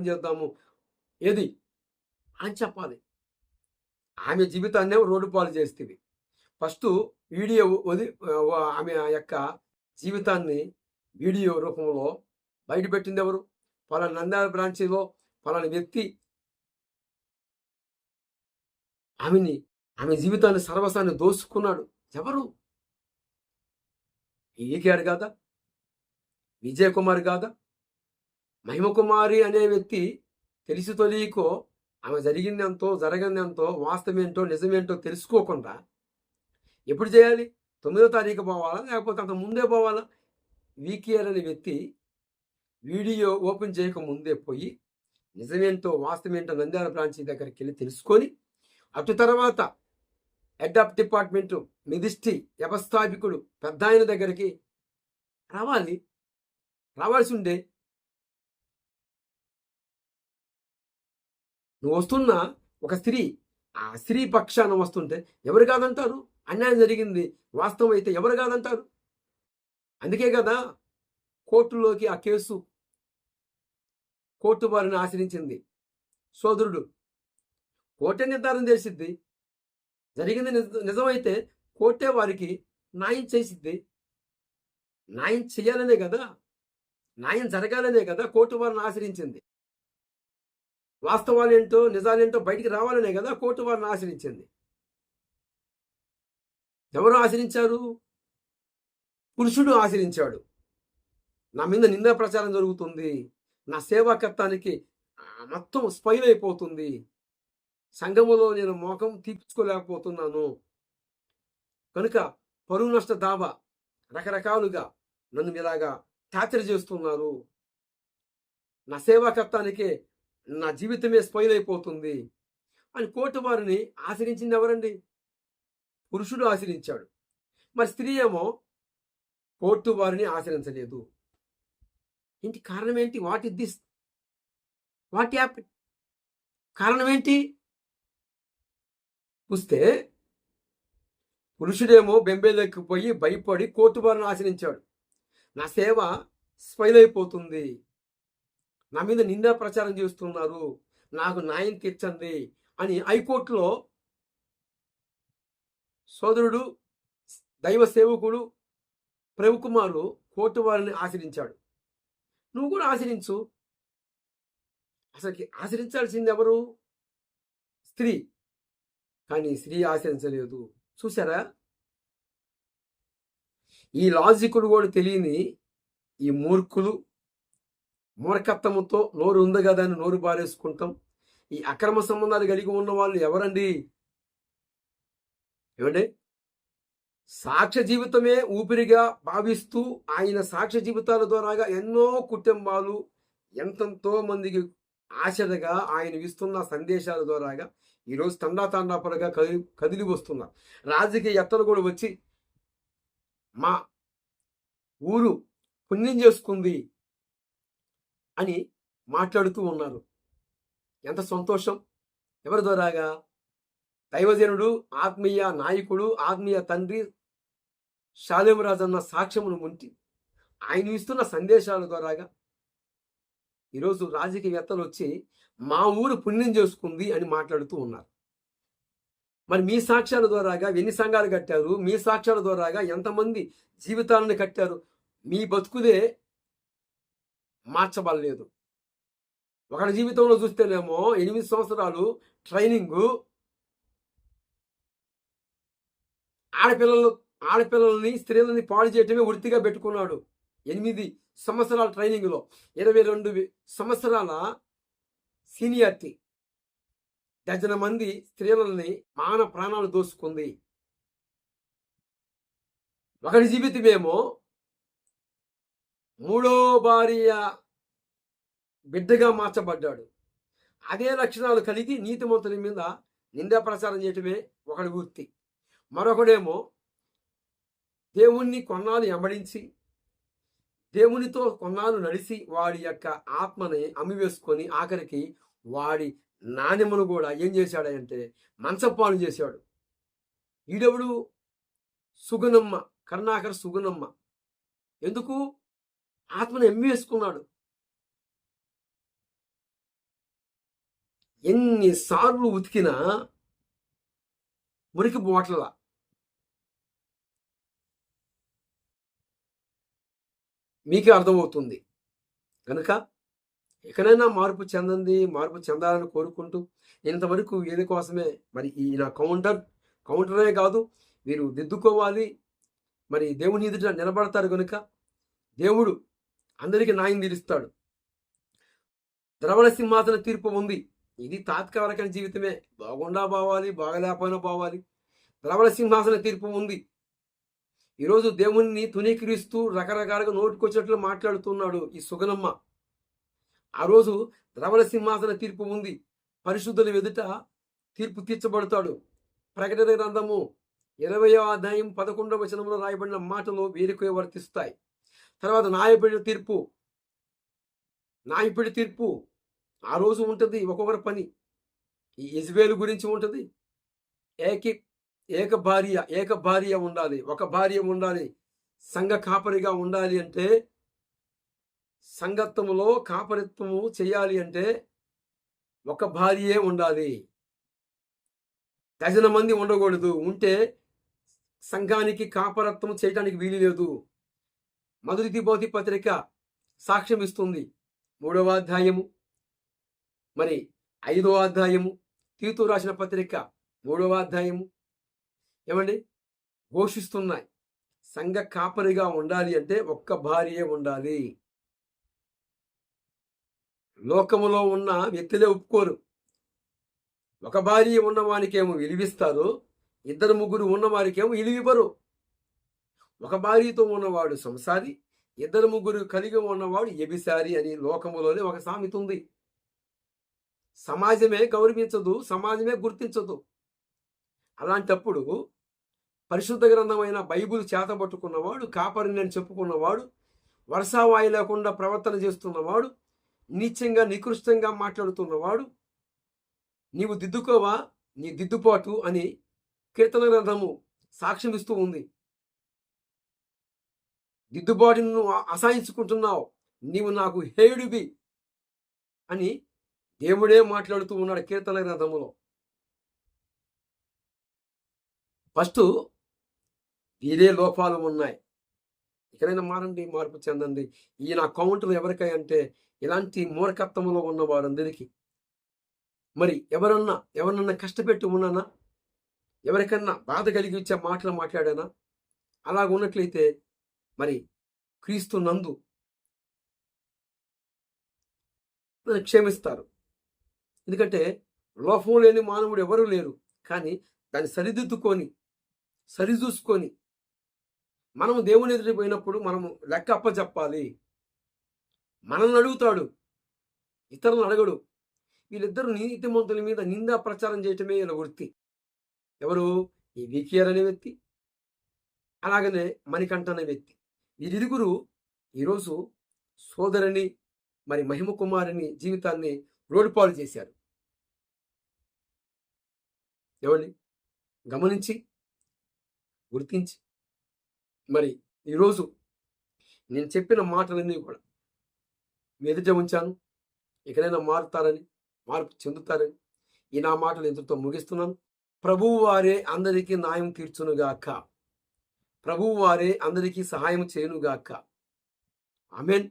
Open చేద్దాము ఏది అని చెప్పాలి. ఆమె జీవితాన్నే రోడ్డు పాలు చేస్తేవి. ఫస్ట్ వీడియో ఆమె యొక్క జీవితాన్ని వీడియో రూపంలో బయటపెట్టింది ఎవరు? పలానా నంద్యాల బ్రాంచీలో పలానా వ్యక్తి ఆమె జీవితాన్ని సర్వస్వాన్ని దోసుకున్నాడు. ఎవరు? ఈకేడు కాదా? విజయ్ కుమార్ కాదా? మహిమకుమారి అనే వ్యక్తి తెలిసి తెలియకో ఆమె జరిగిందెంతో జరగందెంతో వాస్తవేంటో నిజమేంటో తెలుసుకోకుండా ఎప్పుడు చేయాలి? 9వ తారీఖు పోవాలా, లేకపోతే అంత ముందే పోవాలా? వీకేఆర్ అనే వ్యక్తి వీడియో ఓపెన్ చేయక ముందే పోయి నిజమేంటో వాస్తవేంటో నంద్యాల బ్రాంచీ దగ్గరికి వెళ్ళి తెలుసుకొని అటు తర్వాత హెడ్ ఆఫ్ డిపార్ట్మెంటు మినిస్ట్రీ వ్యవస్థాపికుడు పెద్ద ఆయన దగ్గరికి రావాల్సి ఉండే. నువ్వు వస్తున్నా ఒక స్త్రీ, ఆ స్త్రీ పక్షాన వస్తుంటే ఎవరు కాదంటారు? అన్యాయం జరిగింది వాస్తవం అయితే ఎవరు కాదంటారు? అందుకే కదా కోర్టులోకి ఆ కేసు కోర్టు వారిని ఆశ్రయించింది సోదరుడు. కోర్టే నిర్ధారణ చేసిద్ది. జరిగింది నిజమైతే కోర్టే వారికి న్యాయం చేసిద్ది. న్యాయం చేయాలనే కదా, న్యాయం జరగాలనే కదా కోర్టు వారిని ఆశ్రయించింది. వాస్తవాలేంటో నిజాలేంటో బయటికి రావాలనే కదా కోర్టు వారిని ఆశ్రయించింది. ఎవరు ఆశ్రయించారు? పురుషుడు ఆశ్రయించాడు. నా మీద నిందా ప్రచారం జరుగుతుంది, నా సేవాకత్వానికి మొత్తం స్పైల్ అయిపోతుంది, సంఘములో నేను మోకం తీర్చుకోలేకపోతున్నాను కనుక పరువు నష్ట దావా రకరకాలుగా నన్ను ఇలాగా టార్చర్ చేస్తున్నారు, నా సేవాకత్వానికే నా జీవితమే స్పైల్ అయిపోతుంది అని కోర్టు వారిని ఆశ్రయించింది ఎవరండి? పురుషుడు ఆశ్రయించాడు. మరి స్త్రీ ఏమో కోర్టు వారిని ఆశ్రయించలేదు. ఏంటి కారణం? ఏంటి? What is this? What happen? కారణం ఏంటి చూస్తే పురుషుడేమో బెంబేలోకి పోయి భయపడి కోర్టు వారిని ఆశ్రయించాడు. నా సేవ స్పైల్ అయిపోతుంది, నా మీద నిందా ప్రచారం చేస్తున్నారు, నాకు న్యాయం తీర్చండి అని హైకోర్టులో సోదరుడు దైవ సేవకుడు ప్రభుకుమారు కోర్టు వారిని ఆశ్రయించాడు. నువ్వు కూడా ఆశ్రయించు. అసలుకి ఆశ్రయించాల్సింది ఎవరు? స్త్రీ. కానీ స్త్రీ ఆశ్రయించలేదు. చూసారా? ఈ లాజికులు కూడా తెలియని ఈ మూర్ఖత్వముతో నోరు ఉంది కదా అని నోరు బారేసుకుంటాం. ఈ అక్రమ సంబంధాలు కలిగి ఉన్న వాళ్ళు ఎవరండి? ఏమండి? సాక్ష్య జీవితమే ఊపిరిగా భావిస్తూ ఆయన సాక్ష్య జీవితాల ద్వారాగా ఎన్నో కుటుంబాలు ఎంతో మందికి ఆశగా ఆయన ఇస్తున్న సందేశాల ద్వారాగా ఈరోజు తండాపరగా కదిలి వస్తున్నారు. రాజకీయ ఎత్తలు కూడా వచ్చి మా ఊరు పుణ్యం చేసుకుంది అని మాట్లాడుతూ ఉన్నారు. ఎంత సంతోషం! ఎవరి ద్వారాగా? దైవజనుడు, ఆత్మీయ నాయకుడు, ఆత్మీయ తండ్రి షాలేమరాజన్న సాక్ష్యమును ముంటి ఆయన ఇస్తున్న సందేశాల ద్వారాగా ఈరోజు రాజకీయవేత్తలు వచ్చి మా ఊరు పుణ్యం చేసుకుంది అని మాట్లాడుతూ ఉన్నారు. మరి మీ సాక్ష్యాల ద్వారాగా ఎన్ని సంఘాలు కట్టారు? మీ సాక్ష్యాల ద్వారాగా ఎంతమంది జీవితాలను కట్టారు? మీ బతుకుదే మార్చబడలేదు. ఒకరి జీవితంలో చూస్తేనేమో 8 సంవత్సరాలు ట్రైనింగు, ఆడపిల్లల్ని స్త్రీలని పాడు చేయటమే వృత్తిగా పెట్టుకున్నాడు. 8 సంవత్సరాల ట్రైనింగ్లో 22 సంవత్సరాల సీనియారిటీ, డజన మంది స్త్రీలని మాన ప్రాణాలు దోసుకుంది. ఒకరి జీవితమేమో 3వ భార్య బిడ్డగా మార్చబడ్డాడు. అదే లక్షణాలు కలిగి నీతిమంతుల మీద నిందా ప్రచారం చేయటమే ఒకడి వృత్తి. మరొకడేమో దేవుణ్ణి కొన్నాళ్ళు వెంబడించి దేవునితో కొన్నాళ్ళు నడిచి వాడి యొక్క ఆత్మని అమ్మివేసుకొని ఆఖరికి వాడి నాణ్యమును కూడా ఏం చేశాడంటే మంచపాలు చేశాడు. ఈడెవడు? సుగుణమ్మ, కరుణాకర్ సుగుణమ్మ. ఎందుకు? ఆత్మను అమ్మివేసుకున్నాడు. ఎన్నిసార్లు ఉతికినా మురికి పోవట్లా. మీకే అర్థమవుతుంది. కనుక ఎక్కడైనా మార్పు చెందండి, మార్పు చెందాలని కోరుకుంటూ ఇంతవరకు వీరి కోసమే మరి ఈ నా కౌంటరే కాదు, వీరు దిద్దుకోవాలి. మరి దేవుని ఎదుట నిలబడతారు కనుక దేవుడు అందరికీ న్యాయం తీరుస్తాడు. ద్రవణ సింహాసన తీర్పు ఉంది. ఇది తాత్కాలిక జీవితమే. బాగుండా పోవాలి, బాగలేకపోయినా పోవాలి. ద్రవణ సింహాసన తీర్పు ఉంది. ఈరోజు దేవుణ్ణి తునీకరిస్తూ రకరకాలుగా నోటికొచ్చినట్లు మాట్లాడుతున్నాడు ఈ సుగనమ్మ. ఆ రోజు ద్రవణ సింహాసన తీర్పు ఉంది. పరిశుద్ధుల ఎదుట తీర్పు తీర్చబడతాడు. ప్రకటన గ్రంథము 20వ అధ్యాయం 11వ వచనంలో రాయబడిన మాటలు వీరికే వర్తిస్తాయి. తర్వాత న్యాయపడి తీర్పు ఆ రోజు ఉంటుంది. ఒక్కొక్కరి పని ఈ యెజబెలు గురించి ఉంటుంది. ఏక భార్య ఉండాలి, ఒక భార్య ఉండాలి. సంఘ కాపరిగా ఉండాలి అంటే, సంఘత్వములో కాపరిత్వము చేయాలి అంటే ఒక భార్యే ఉండాలి. డజన మంది ఉండకూడదు. ఉంటే సంఘానికి కాపరత్వం చేయడానికి వీలు లేదు. మొదటి తిమోతి పత్రిక సాక్ష్యం ఇస్తుంది. 3వ అధ్యాయము, మరి 5వ అధ్యాయము, తీతు రాసిన పత్రిక 3వ అధ్యాయము ఏమండి ఘోషిస్తున్నాయి. సంఘ కాపరిగా ఉండాలి అంటే ఒక్క భార్యే ఉండాలి. లోకములో ఉన్న వ్యక్తులే ఒప్పుకోరు. ఒక భార్య ఉన్నవానికేమో విలువిస్తారు, 2 ముగ్గురు ఉన్నవారికేమో విలువివ్వరు. ఒక భార్యతో ఉన్నవాడు సంసారి, 2 ముగ్గురు కలిగి ఉన్నవాడు వ్యభిచారి అని లోకములోనే ఒక సామెత ఉంది. సమాజమే గౌరవించదు, సమాజమే గుర్తించదు. అలాంటప్పుడు పరిశుద్ధ గ్రంథమైన బైబిల్ చేతబట్టుకున్నవాడు, కాపరిని అని చెప్పుకున్నవాడు, వర్షావాయి లేకుండా ప్రవర్తన చేస్తున్నవాడు, నీచంగా నికృష్టంగా మాట్లాడుతున్నవాడు, నీవు దిద్దుకోవా, నీ దిద్దుబాటు అని కీర్తన గ్రంథము సాక్ష్యం ఇస్తూ ఉంది. దిద్దుబాటును నువ్వు అసహించుకుంటున్నావు, నీవు నాకు హేయుడివి అని దేవుడే మాట్లాడుతూ ఉన్నాడు కీర్తన గ్రంథములో. ఫస్ట్ ఇదే లోపాలు ఉన్నాయి. ఎక్కడైనా మారండి, మార్పు చెందండి. ఈ నా కౌంటర్ ఎవరికై అంటే ఇలాంటి మూర్ఖత్వంలో ఉన్న వారందరికీ. మరి ఎవరన్నా కష్టపెట్టి ఉన్నానా, ఎవరికన్నా బాధ కలిగించే మాటలు మాట్లాడానా? అలాగ ఉన్నట్లయితే మరి క్రీస్తు నందు క్షమిస్తారు. ఎందుకంటే లోపం లేని మానవుడు ఎవరూ లేరు. కానీ దాన్ని సరిచూసుకొని మనము దేవుని ఎదురు పోయినప్పుడు మనము లెక్క అప్పచెప్పాలి. మనల్ని అడుగుతాడు, ఇతరులను అడగడు. వీళ్ళిద్దరు నీతిమంతుల మీద నిందా ప్రచారం చేయటమే ఇలా వృత్తి. ఎవరు? ఈ వికియర్ అనే వ్యక్తి, అలాగనే మణికంఠ అనే వ్యక్తి. వీరిరుగురు ఈరోజు సోదరుని మరి మహిమ కుమారుని జీవితాన్ని రోడ్డుపాలు చేశారు. ఎవరిని గమనించి గుర్తించి మరి ఈరోజు నేను చెప్పిన మాటలన్నీ కూడా మీ ఎదుట ఉంచాను. ఎక్కడైనా మార్పు చెందుతారని ఈ నా మాటలు ఎంతతో ముగిస్తున్నాను. ప్రభువు వారే అందరికీ న్యాయం తీర్చునుగాక. ప్రభువు వారే అందరికీ సహాయం చేయునుగాక. ఆమేన్.